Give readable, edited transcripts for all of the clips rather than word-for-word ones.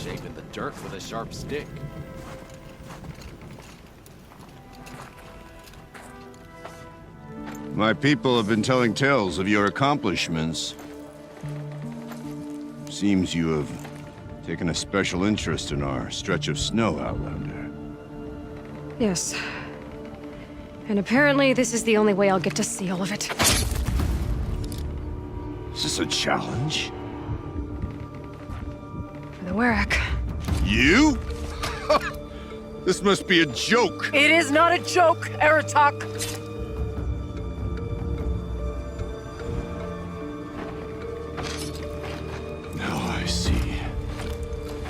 shaping the dirt with a sharp stick. My people have been telling tales of your accomplishments. Seems you have taken a special interest in our stretch of snow, Outlander. Yes. And apparently this is the only way I'll get to see all of it. Is this a challenge? For the Warwick. You? This must be a joke. It is not a joke, Aratak! Now I see.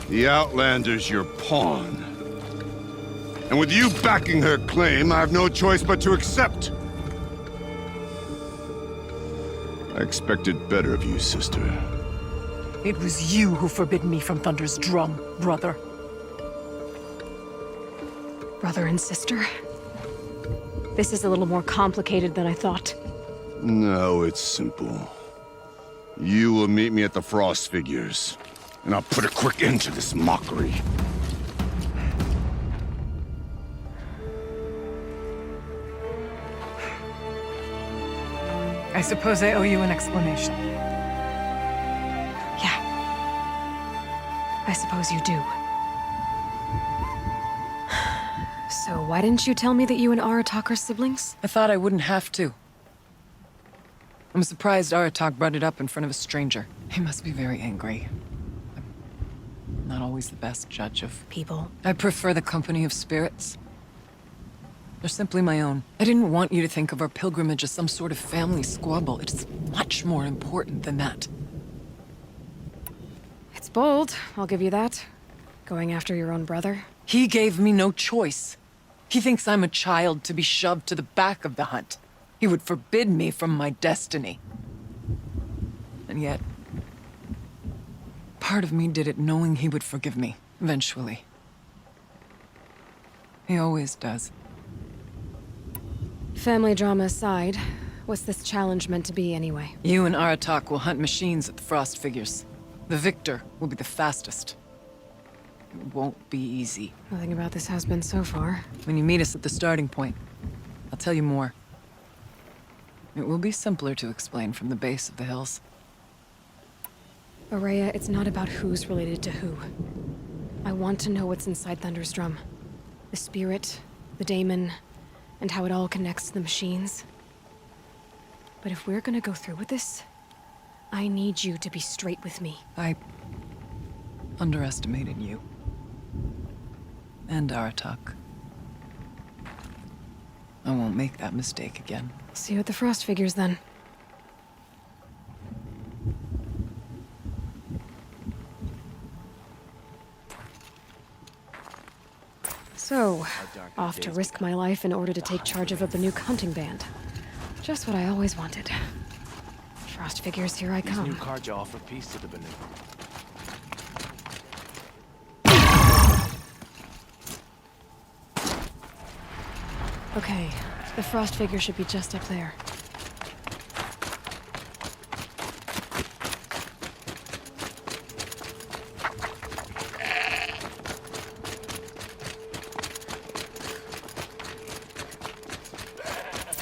The Outlander's your pawn. And with you backing her claim, I have no choice but to accept. I expected better of you, sister. It was you who forbid me from Thunder's drum, brother. Brother and sister? This is a little more complicated than I thought. No, it's simple. You will meet me at the Frost Figures, and I'll put a quick end to this mockery. I suppose I owe you an explanation. Yeah. I suppose you do. So why didn't you tell me that you and Aratak are siblings? I thought I wouldn't have to. I'm surprised Aratak brought it up in front of a stranger. He must be very angry. I'm not always the best judge of People. I prefer the company of spirits. They're simply my own. I didn't want you to think of our pilgrimage as some sort of family squabble. It's much more important than that. It's bold, I'll give you that. Going after your own brother. He gave me no choice. He thinks I'm a child to be shoved to the back of the hunt. He would forbid me from my destiny. And yet, part of me did it knowing he would forgive me, eventually. He always does. Family drama aside, what's this challenge meant to be anyway? You and Aratak will hunt machines at the Frost Figures. The victor will be the fastest. It won't be easy. Nothing about this has been so far. When you meet us at the starting point, I'll tell you more. It will be simpler to explain from the base of the hills. Ourea, it's not about who's related to who. I want to know what's inside Thunder's drum. The spirit, the daemon, and how it all connects to the machines. But if we're gonna go through with this, I need you to be straight with me. I underestimated you. And Aratak. I won't make that mistake again. See you at the Frost Figures then. So, off to risk my life in order to take charge of a Banuk hunting band. Just what I always wanted. Frost Figures, here I These come. new cards offer peace to the Banuk. Okay, the Frost Figure should be just up there.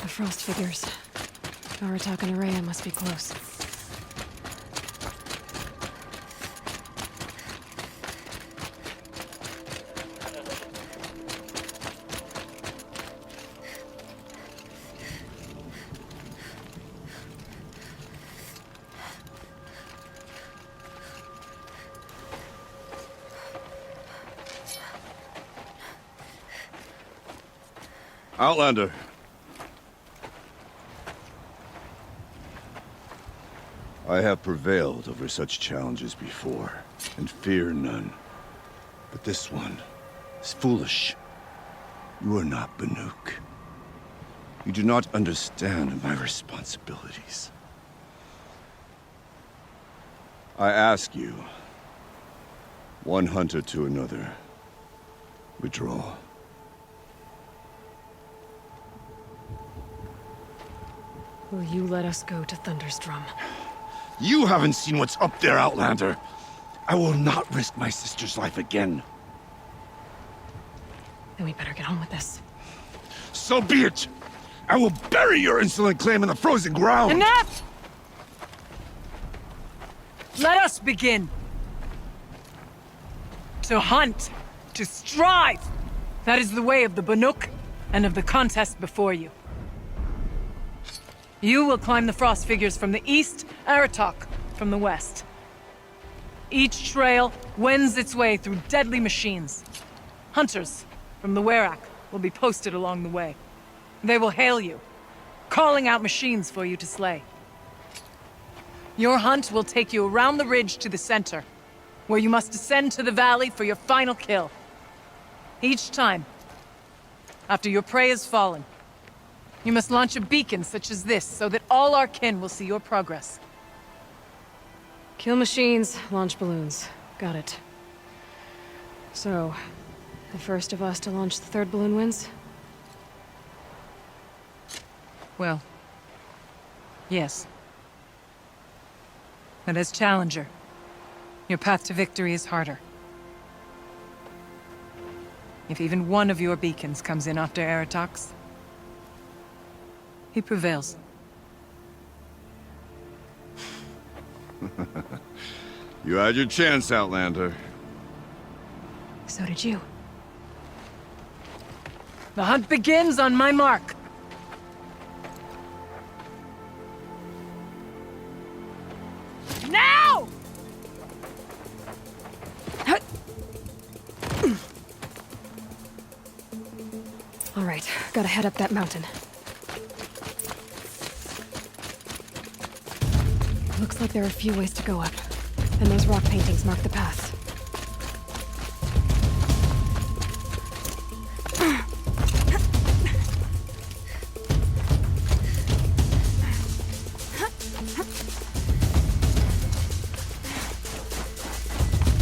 The Frost Figures. Aratak and Ourea must be close. Outlander. I have prevailed over such challenges before, and fear none. But this one is foolish. You are not Banuk. You do not understand my responsibilities. I ask you, one hunter to another, withdraw. Will you let us go to Thunder's drum? You haven't seen what's up there, Outlander. I will not risk my sister's life again. Then we better get on with this. So be it! I will bury your insolent claim in the frozen ground! Enough! Let us begin. To hunt, to strive. That is the way of the Banuk and of the contest before you. You will climb the frost figures from the east, Aratok from the west. Each trail wends its way through deadly machines. Hunters from the Werak will be posted along the way. They will hail you, calling out machines for you to slay. Your hunt will take you around the ridge to the center, where you must descend to the valley for your final kill. Each time, after your prey has fallen, you must launch a beacon such as this so that all our kin will see your progress. Kill machines, launch balloons. Got it. So, the first of us to launch the third balloon wins? Well, yes. But as Challenger, your path to victory is harder. If even one of your beacons comes in after Aratox, he prevails. You had your chance, Outlander. So did you. The hunt begins on my mark. Now! All right, gotta head up that mountain. Looks like there are a few ways to go up, and those rock paintings mark the path.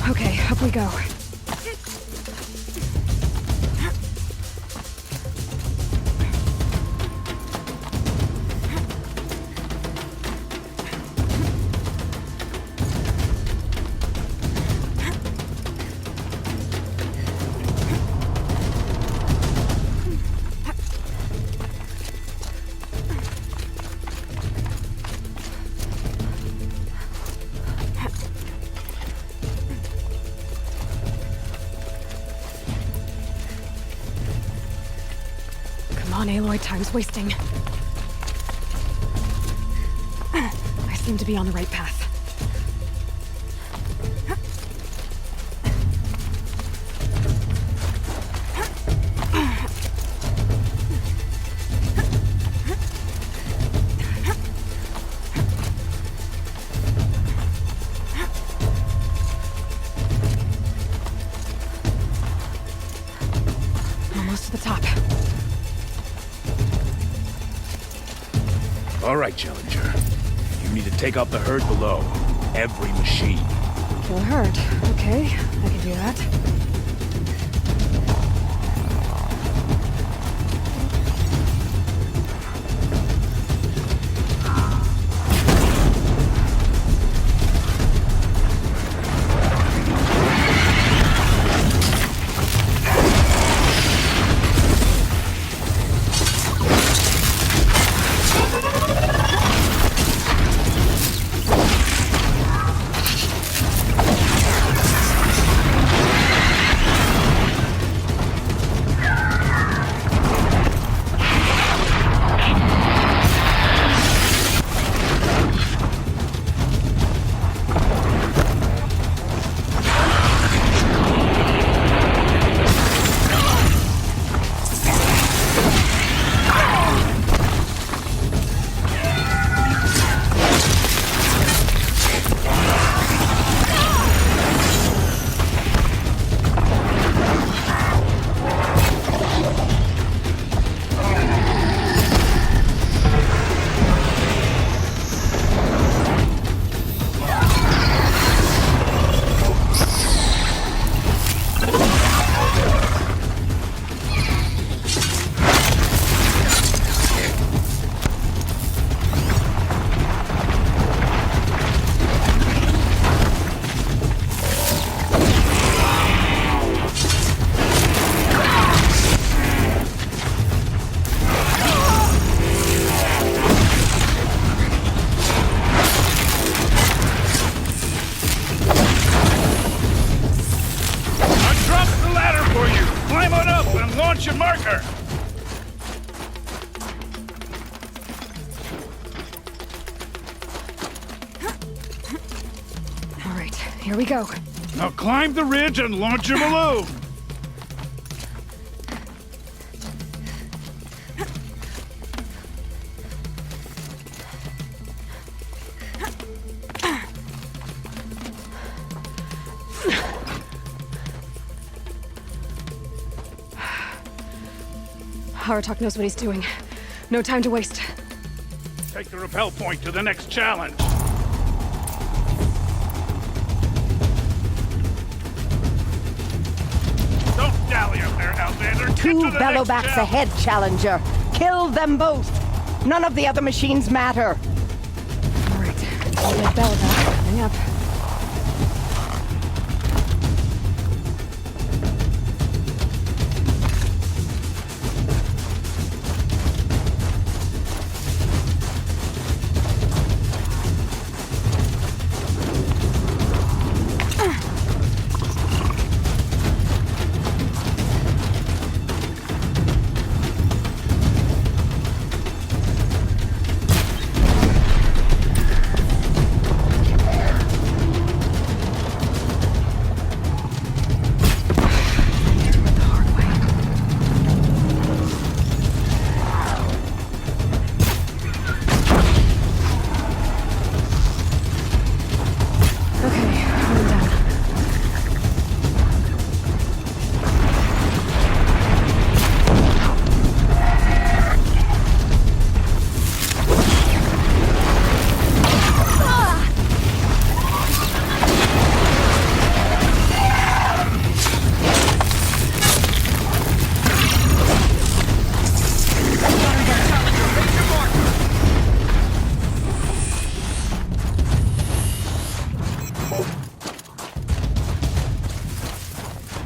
Okay, up we go. Come on, Aloy, time's wasting. I seem to be on the right path. Almost to the top. All right, Challenger. You need to take out the herd below. Every machine. Kill a herd. Okay, I can do that. Here we go. Now climb the ridge and launch your balloon! Aratak knows what he's doing. No time to waste. Take the rappel point to the next challenge. Don't dally up there, Outlander. Get Two to the Bellowbacks next challenge. ahead, Challenger. Kill them both. None of the other machines matter. All right. I'll get Bella back. Coming up.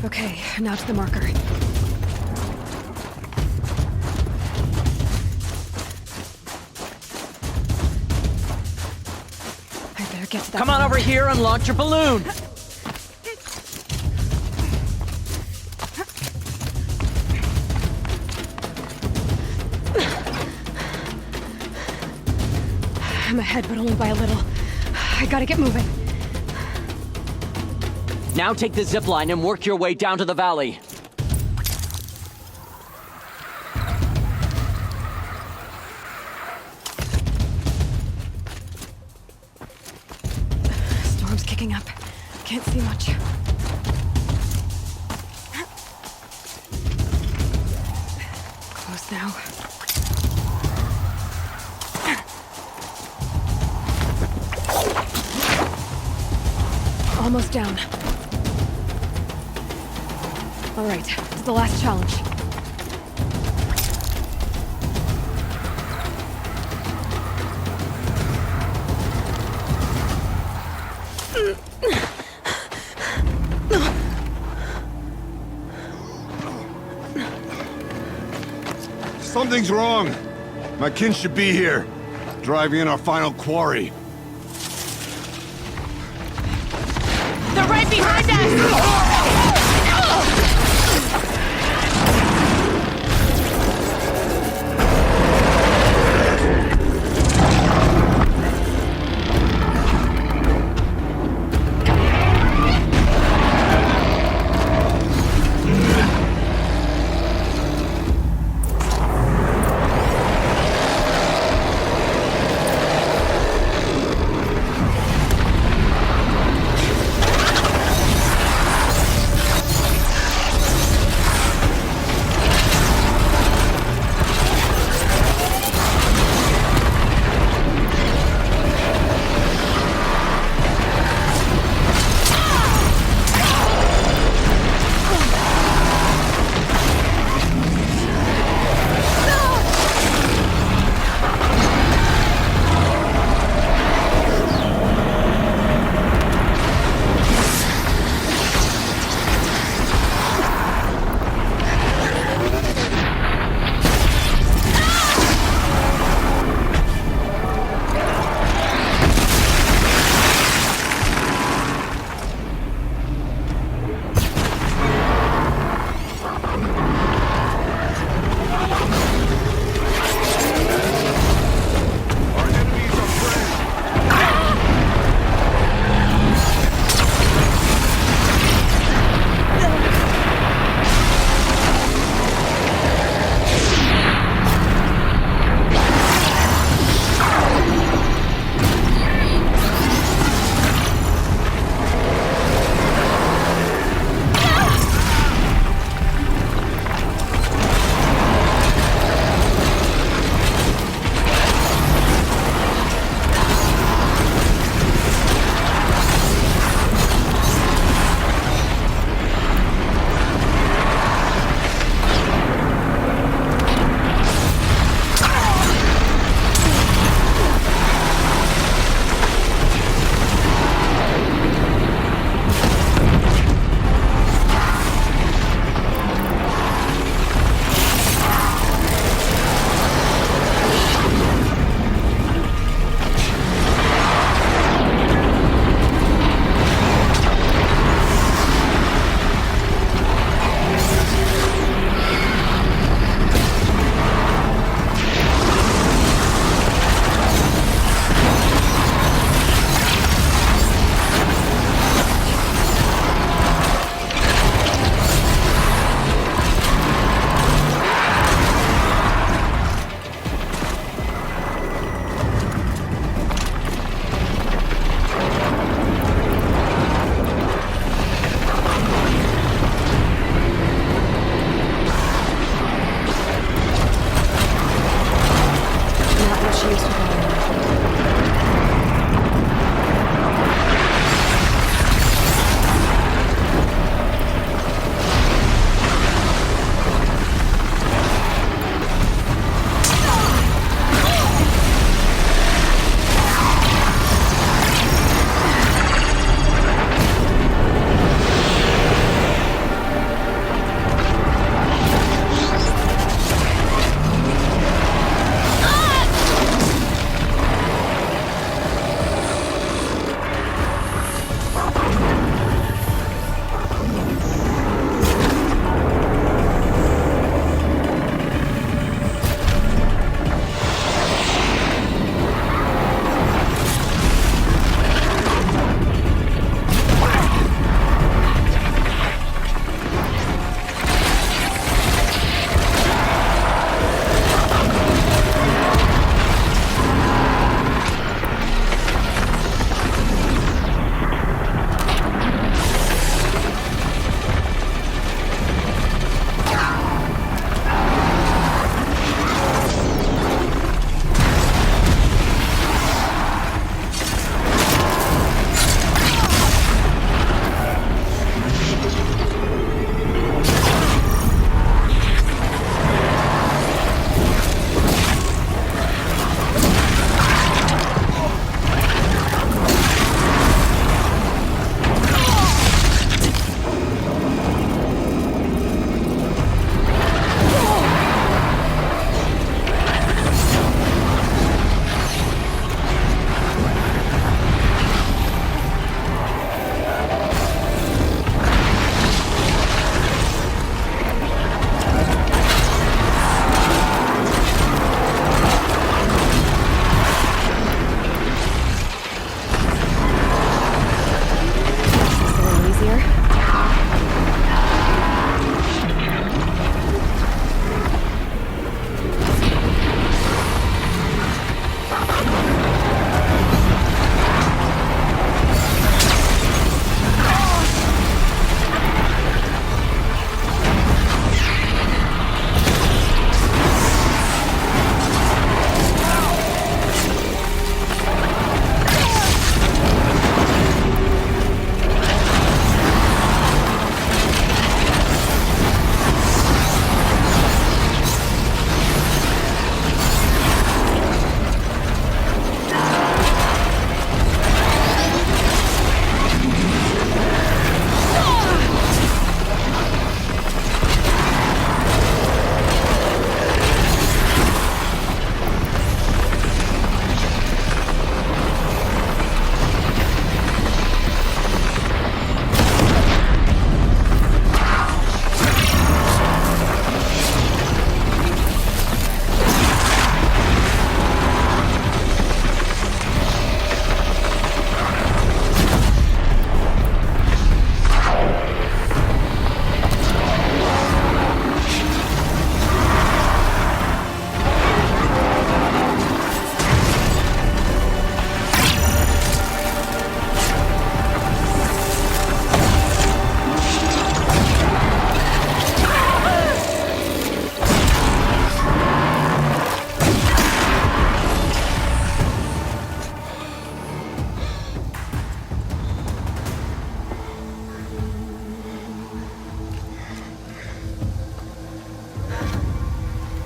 Okay, now to the marker. I better get to that. Come on over here and launch your balloon. I'm ahead, but only by a little. I gotta get moving. Now take the zip line and work your way down to the valley. Storm's kicking up. Can't see much. Close now. Almost down. All right, it's the last challenge. Something's wrong. My kin should be here, driving in our final quarry. They're right behind us!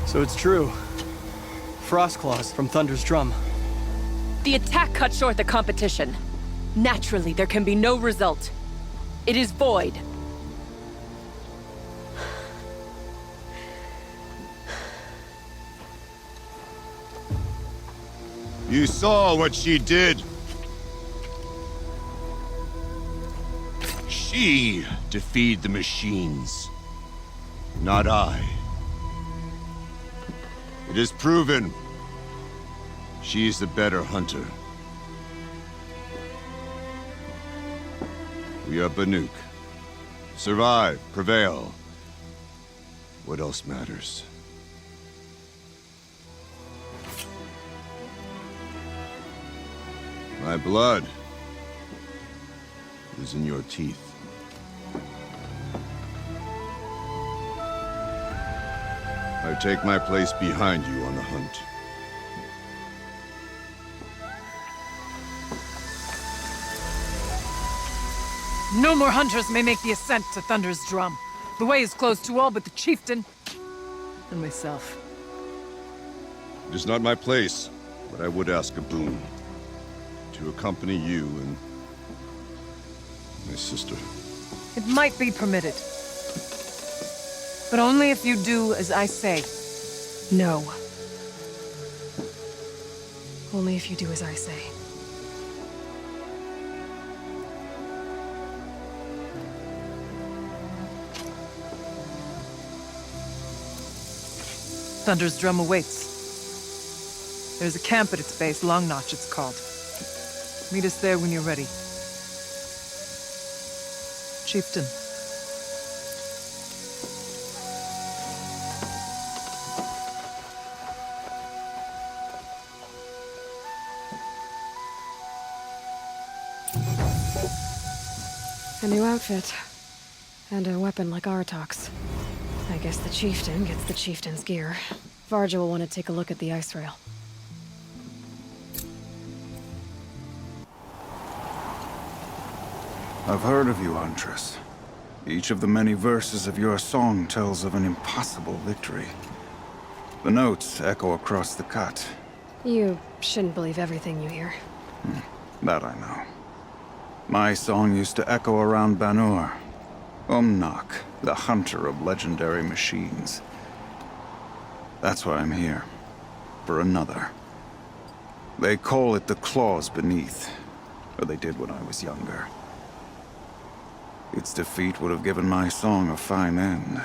So it's true. Frostclaws from Thunder's drum. The attack cut short the competition. Naturally, there can be no result. It is void. You saw what she did. She defeated the machines, not I. It is proven. She is the better hunter. We are Banuk. Survive, prevail. What else matters? My blood is in your teeth. I take my place behind you on the hunt. No more hunters may make the ascent to Thunder's drum. The way is closed to all but the chieftain and myself. It is not my place, but I would ask a boon. To accompany you and my sister. It might be permitted. But only if you do as I say. No. Only if you do as I say. Thunder's drum awaits. There's a camp at its base, Long Notch it's called. Meet us there when you're ready. Chieftain. A new outfit. And a weapon like Aratok's. I guess the chieftain gets the chieftain's gear. Varja will want to take a look at the ice rail. I've heard of you, Huntress. Each of the many verses of your song tells of an impossible victory. The notes echo across the cut. You shouldn't believe everything you hear. That I know. My song used to echo around Banur. Umnak, the hunter of legendary machines. That's why I'm here. For another. They call it the Claws Beneath. Or they did when I was younger. Its defeat would have given my song a fine end.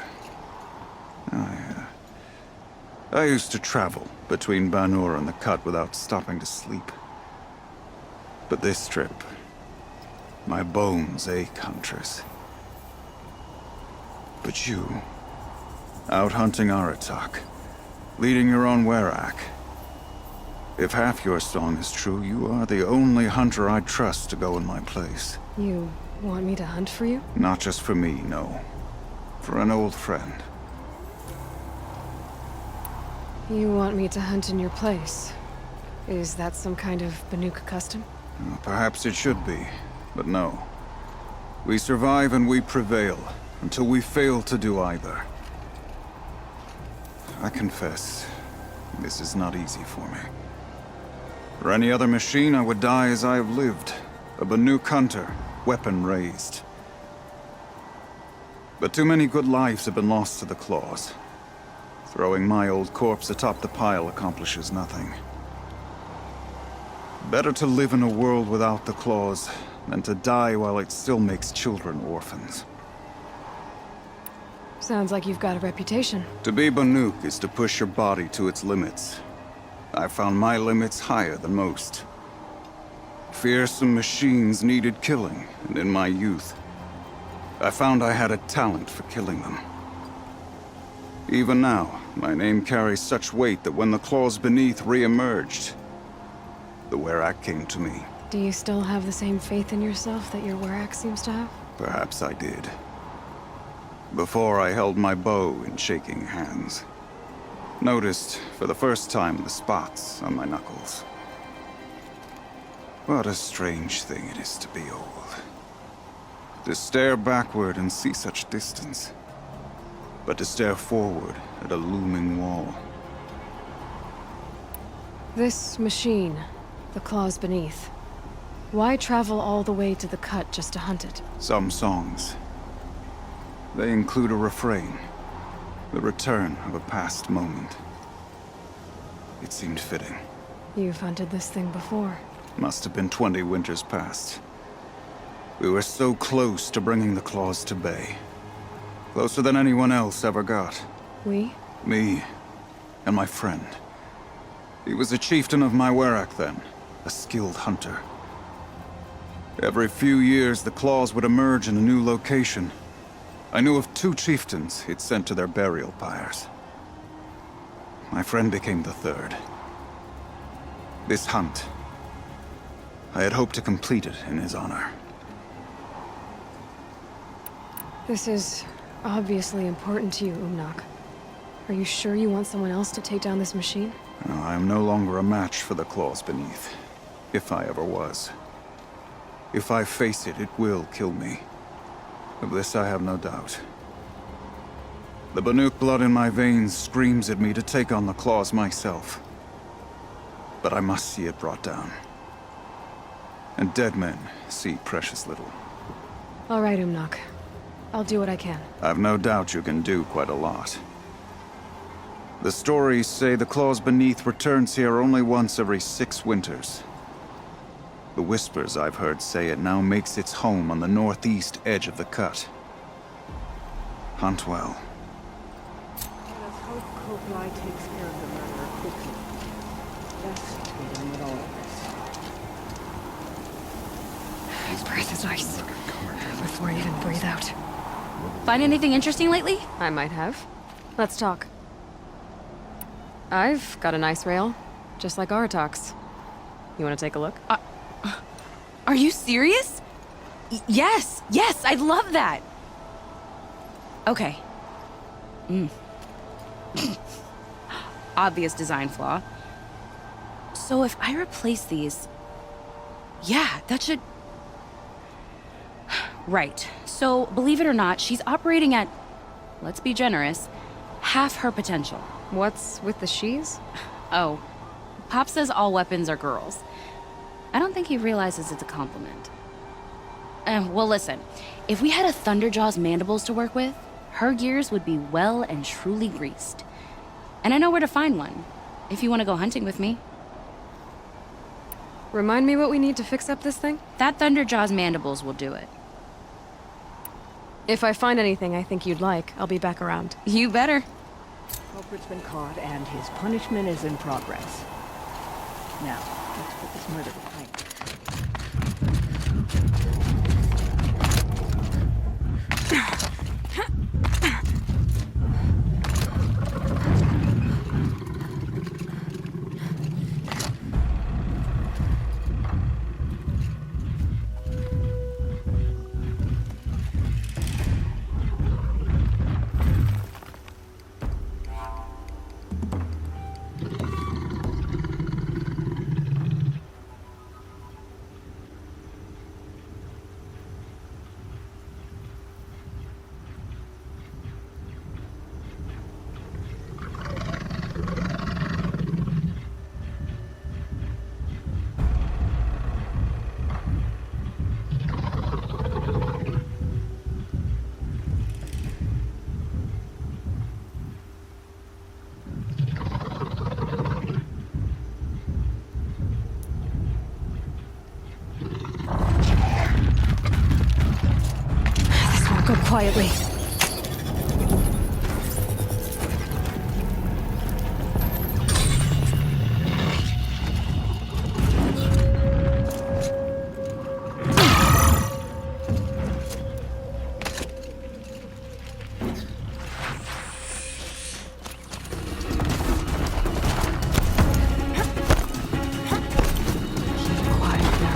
I used to travel between Banur and the Cut without stopping to sleep. But this trip, my bones ache, Huntress. But you, out hunting Aratak, leading your own Werak. If half your song is true, you are the only hunter I'd trust to go in my place. You want me to hunt for you? Not just for me, no. For an old friend. You want me to hunt in your place? Is that some kind of Banuk custom? Well, perhaps it should be, but no. We survive and we prevail, until we fail to do either. I confess, this is not easy for me. For any other machine, I would die as I have lived. A Banuk hunter, weapon raised. But too many good lives have been lost to the Claws. Throwing my old corpse atop the pile accomplishes nothing. Better to live in a world without the Claws than to die while it still makes children orphans. Sounds like you've got a reputation. To be Banuk is to push your body to its limits. I found my limits higher than most. Fearsome machines needed killing, and in my youth, I found I had a talent for killing them. Even now, my name carries such weight that when the Claws Beneath re-emerged, the Werak came to me. Do you still have the same faith in yourself that your Werak seems to have? Perhaps I did. Before I held my bow in shaking hands. Noticed, for the first time, the spots on my knuckles. What a strange thing it is to be old. To stare backward and see such distance. But to stare forward at a looming wall. This machine, the claws beneath. Why travel all the way to the cut just to hunt it? Some songs. They include a refrain. The return of a past moment. It seemed fitting. You've hunted this thing before. Must have been 20 winters past. We were so close to bringing the claws to bay. Closer than anyone else ever got. We? Me and my friend. He was a chieftain of my Werak then, a skilled hunter. Every few years, the claws would emerge in a new location. I knew of 2 chieftains he'd sent to their burial pyres. My friend became the 3rd. This hunt, I had hoped to complete it in his honor. This is obviously important to you, Umnak. Are you sure you want someone else to take down this machine? No, I am no longer a match for the claws beneath, if I ever was. If I face it, it will kill me. Of this I have no doubt. The Banuk blood in my veins screams at me to take on the claws myself. But I must see it brought down. And dead men see precious little. All right, Umnak. I'll do what I can. I've no doubt you can do quite a lot. The stories say the claws beneath returns here only once every 6 winters. The whispers I've heard say it now makes its home on the northeast edge of the cut. Hunt well. Let us hope Koblai takes care of the murderer quickly. Best get on with all of this. His breath is ice. Before I even breathe out. Find anything interesting lately? I might have. Let's talk. I've got a nice rail, just like Aratak's. You want to take a look? Are you serious? Yes, I'd love that. Okay. Obvious design flaw. So if I replace these... Yeah, that should... Right. So, believe it or not, she's operating at, let's be generous, half her potential. What's with the she's? Oh, Pop says all weapons are girls. I don't think he realizes it's a compliment. Well, listen. If we had a Thunderjaw's mandibles to work with, her gears would be well and truly greased. And I know where to find one, if you want to go hunting with me. Remind me what we need to fix up this thing? That Thunderjaw's mandibles will do it. If I find anything I think you'd like, I'll be back around. You better. Culprit's been caught, and his punishment is in progress. Now, let's put this murder behind us. Go quietly.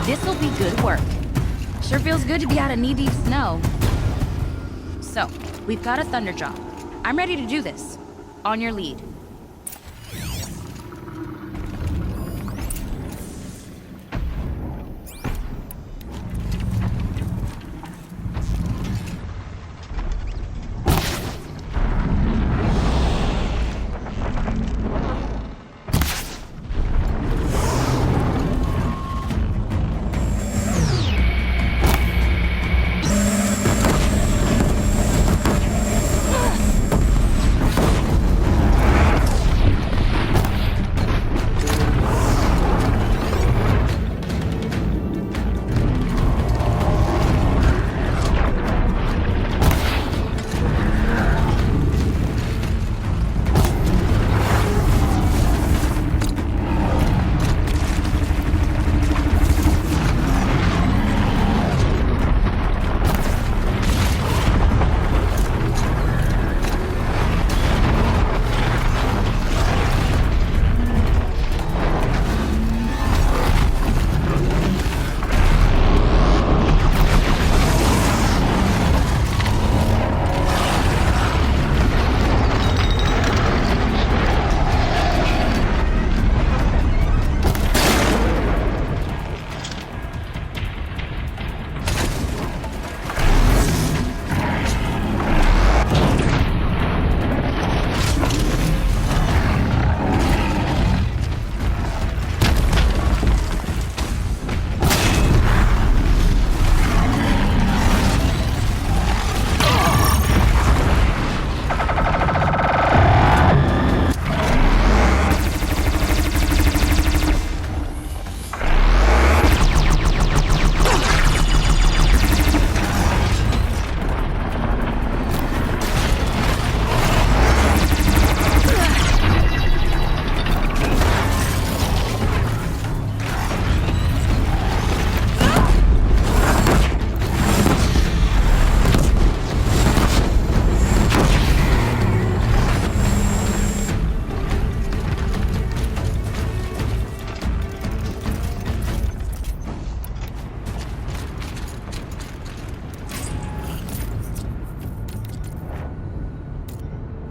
This'll be good work. Sure feels good to be out of knee-deep snow. So, we've got a Thunderjaw. I'm ready to do this. On your lead.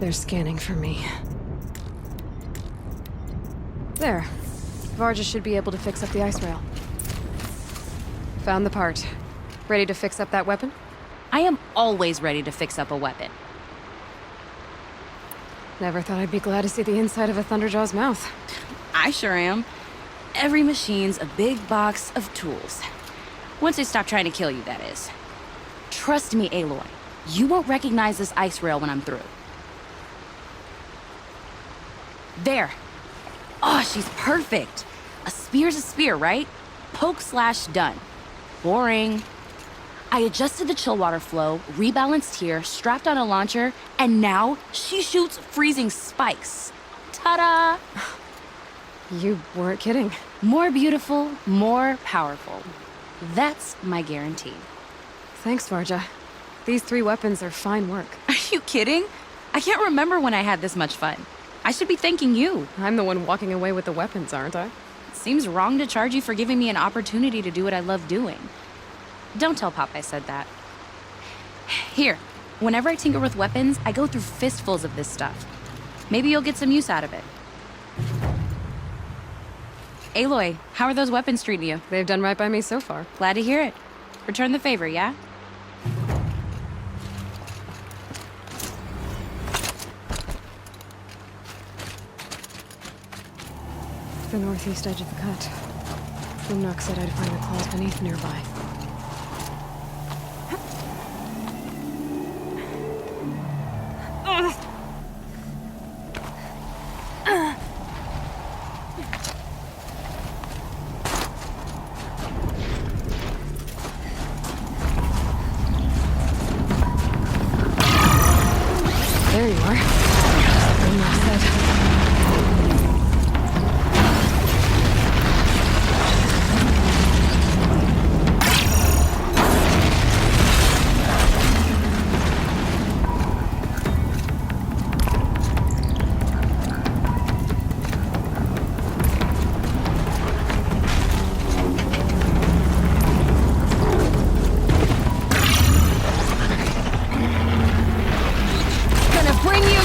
They're scanning for me. There. Varga should be able to fix up the ice rail. Found the part. Ready to fix up that weapon? I am always ready to fix up a weapon. Never thought I'd be glad to see the inside of a Thunderjaw's mouth. I sure am. Every machine's a big box of tools. Once they stop trying to kill you, that is. Trust me, Aloy. You won't recognize this ice rail when I'm through. There. Oh, she's perfect. A spear's a spear, right? Poke slash done. Boring. I adjusted the chill water flow, rebalanced here, strapped on a launcher, and now she shoots freezing spikes. Ta-da! You weren't kidding. More beautiful, more powerful. That's my guarantee. Thanks, Varga. These 3 weapons are fine work. Are you kidding? I can't remember when I had this much fun. I should be thanking you. I'm the one walking away with the weapons, aren't I? It seems wrong to charge you for giving me an opportunity to do what I love doing. Don't tell Pop I said that. Here, whenever I tinker with weapons, I go through fistfuls of this stuff. Maybe you'll get some use out of it. Aloy, how are those weapons treating you? They've done right by me so far. Glad to hear it. Return the favor, yeah? The northeast edge of the cut. Grimnock said I'd find the claws beneath nearby. There you are. Grimnock said. Bring you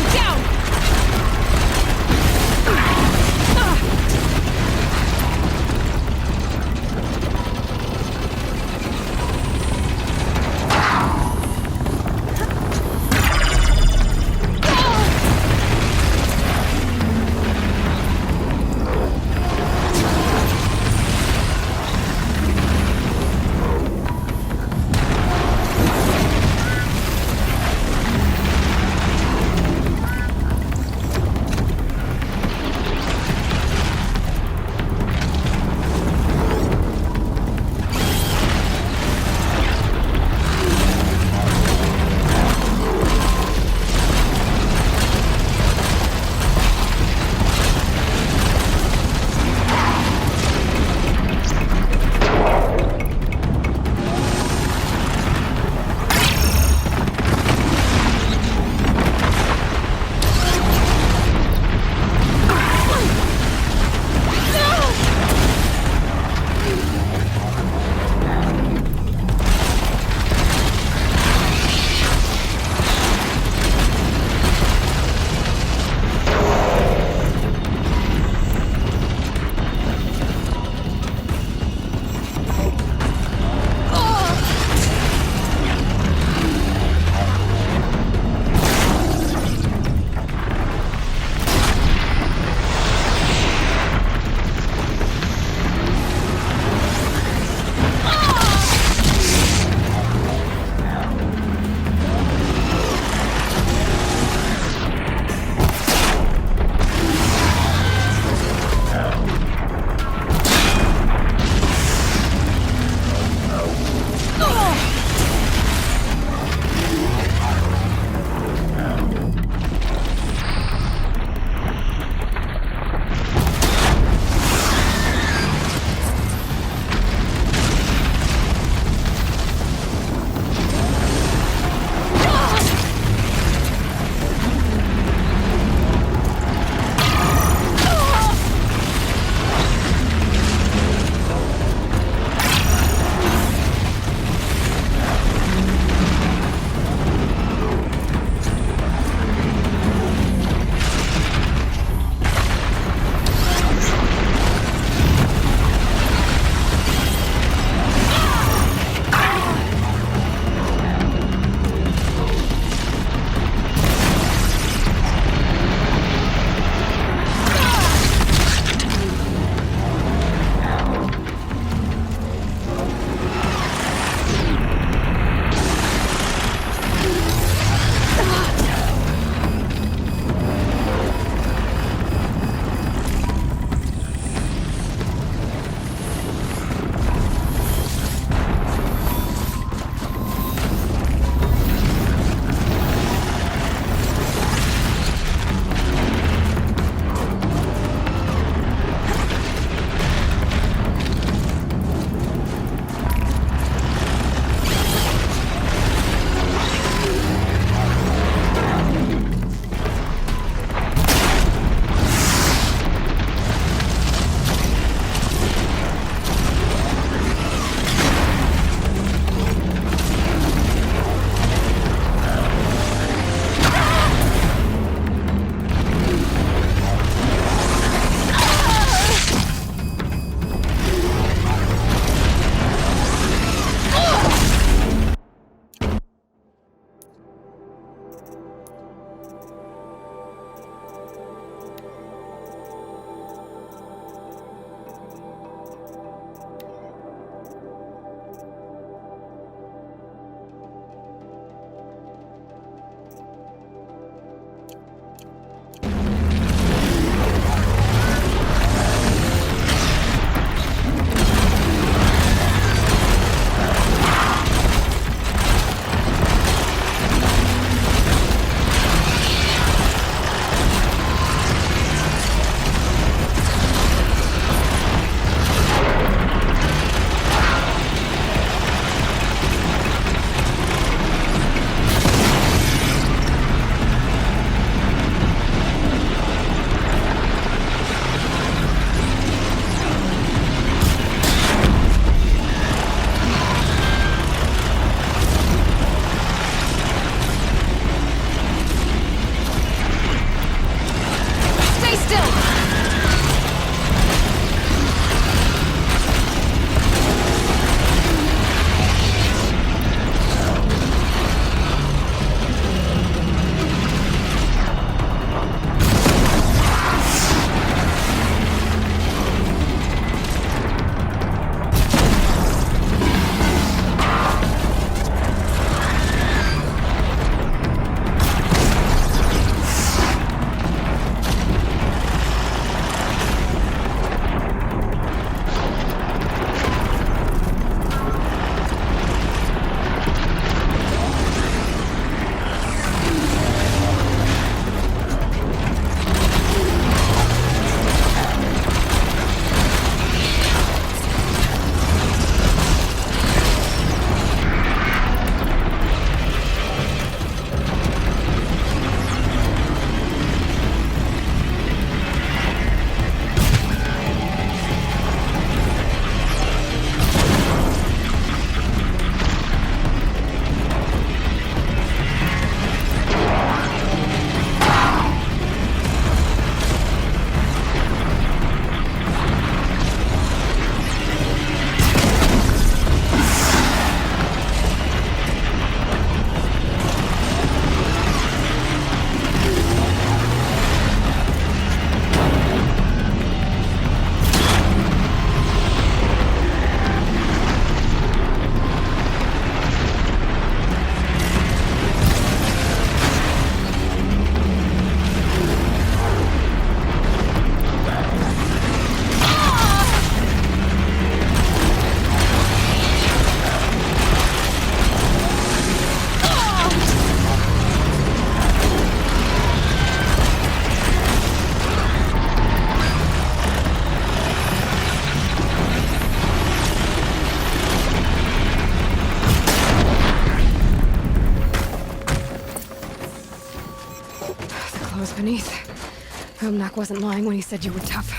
beneath. Rumnak wasn't lying when he said you were tough.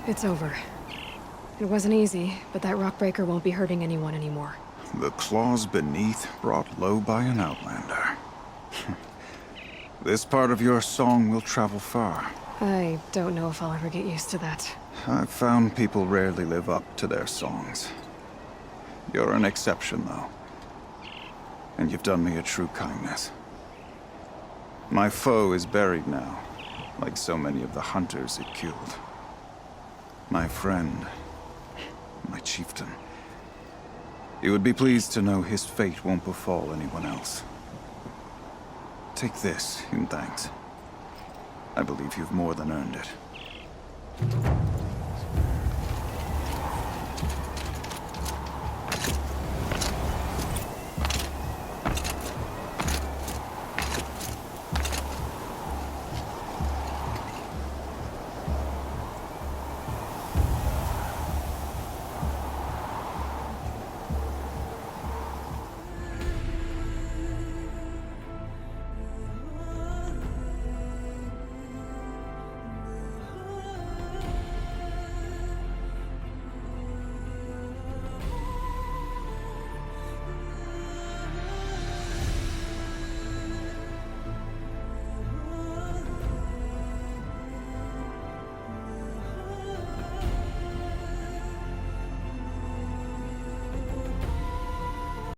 It's over. It wasn't easy, but that rockbreaker won't be hurting anyone anymore. The claws beneath brought low by an outlander. This part of your song will travel far. I don't know if I'll ever get used to that. I've found people rarely live up to their songs. You're an exception, though. And you've done me a true kindness. My foe is buried now, like so many of the hunters it killed. My friend, my chieftain. You would be pleased to know his fate won't befall anyone else. Take this in thanks. I believe you've more than earned it.